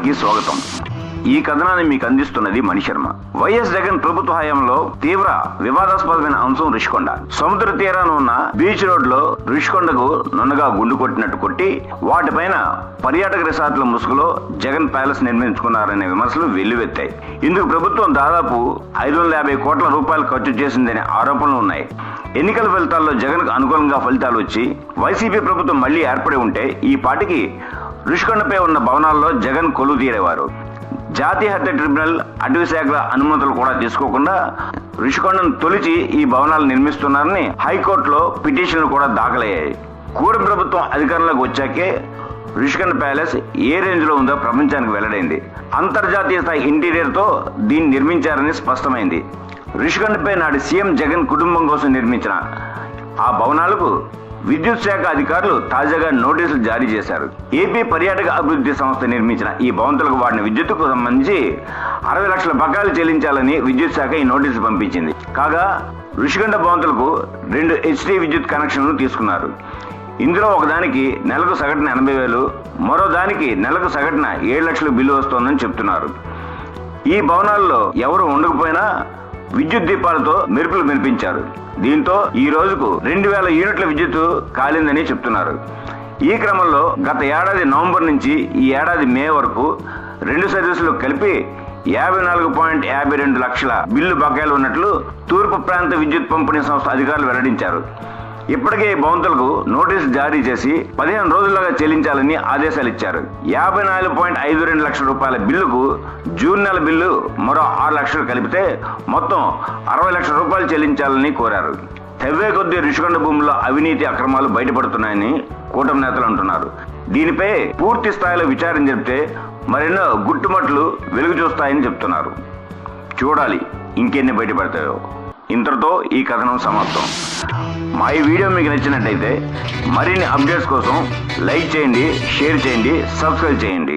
కథనానికి స్వాగతం. ఈ కథనాన్ని మీకు అందిస్తున్నది మణిశర్మ. వైఎస్ జగన్ ప్రభుత్వ హయాంలో తీవ్ర వివాదాస్పదమైన అంశం రుషికొండ. సముద్ర తీరాన ఉన్న బీచ్ రోడ్ లో రుషికొండకు నున్నగా గుండు కొట్టినట్టు కొట్టి వాటిపైన పర్యాటక రిసార్ట్ల ముసుగులో జగన్ ప్యాలెస్ నిర్మించుకున్నారనే విమర్శలు వెల్లువెత్తాయి. ఇందుకు ప్రభుత్వం దాదాపు 550 కోట్ల రూపాయలు ఖర్చు చేసిందనే ఆరోపణలు ఉన్నాయి. ఎన్నికల ఫలితాల్లో జగన్ కు అనుకూలంగా ఫలితాలు వచ్చి వైసీపీ ప్రభుత్వం మళ్లీ ఏర్పడి ఉంటే ఈ పాటికి రుషికొండపై ఉన్న భవనాల్లో జగన్ కొలువు తీరేవారు. జాతీయ హత్య ట్రిబ్యునల్, అటవీ శాఖల అనుమతులు కూడా తీసుకోకుండా రుషికొండను తొలిచి ఈ భవనాలు నిర్మిస్తున్నారని హైకోర్టులో పిటిషన్లు కూడా దాఖలయ్యాయి. కూటమి ప్రభుత్వం అధికారంలోకి వచ్చాకే రుషికొండ ప్యాలెస్ ఏ రేంజ్ లో ఉందో ప్రపంచానికి వెల్లడైంది. అంతర్జాతీయ స్థాయి ఇంటీరియర్ తో దీన్ని నిర్మించారని స్పష్టమైంది. రుషికొండపై నాటి సీఎం జగన్ కుటుంబం కోసం నిర్మించిన ఆ భవనాలకు విద్యుత్ శాఖ అధికారులు తాజాగా నోటీసులు జారీ చేశారు. ఏపీ పర్యాటక అభివృద్ధి సంస్థ నిర్మించిన ఈ భవంతులకు వాడిన విద్యుత్తుకు సంబంధించి 60 లక్షల బకాయిలు చెల్లించాలని విద్యుత్ శాఖ ఈ నోటీసులు పంపించింది. కాగా రుషికొండ భవంతులకు 2 హెచ్టీ విద్యుత్ కనెక్షన్లు తీసుకున్నారు. ఇందులో ఒకదానికి నెలకు సగటున 80,000, మరో దానికి నెలకు సగటున 7 లక్షల బిల్లు వస్తోందని చెప్తున్నారు. ఈ భవనాల్లో ఎవరు ఉండకపోయినా విద్యుత్ దీపాలతో మెరుపులు మెరిపించారు. దీంతో ఈ రోజుకు 2000 యూనిట్ల విద్యుత్ కాలిందని చెప్తున్నారు. ఈ క్రమంలో గత ఏడాది నవంబర్ నుంచి ఈ ఏడాది మే వరకు 2 సర్వీసులు కలిపి 54.52 లక్షల బిల్లు బకాయిలు ఉన్నట్లు తూర్పు ప్రాంత విద్యుత్ పంపిణీ సంస్థ అధికారులు వెల్లడించారు. ఇప్పటికే ఈ భవంతులకు నోటీసు జారీ చేసి 15 రోజుల్లోగా చెల్లించాలని ఆదేశాలు ఇచ్చారు. 54.52 లక్షల రూపాయల బిల్లుకు జూన్ నెల బిల్లు మరో 6 లక్షలు కలిపితే మొత్తం 60 లక్షల రూపాయలు చెల్లించాలని కోరారు. తవ్వే కొద్దీ రుషికొండ భూముల్లో అవినీతి అక్రమాలు బయటపడుతున్నాయని కూటమి నేతలు అంటున్నారు. దీనిపై పూర్తి స్థాయిలో విచారణ జరిపితే మరెన్నో గుట్టుమట్లు వెలుగు చూస్తాయని చెప్తున్నారు. చూడాలి ఇంకెన్ని బయటపడతాయో. ఇంతటితో ఈ కథనం సమాప్తం. మా ఈ వీడియో మీకు నచ్చినట్టయితే మరిన్ని అప్డేట్స్ కోసం లైక్ చేయండి, షేర్ చేయండి, సబ్స్క్రైబ్ చేయండి.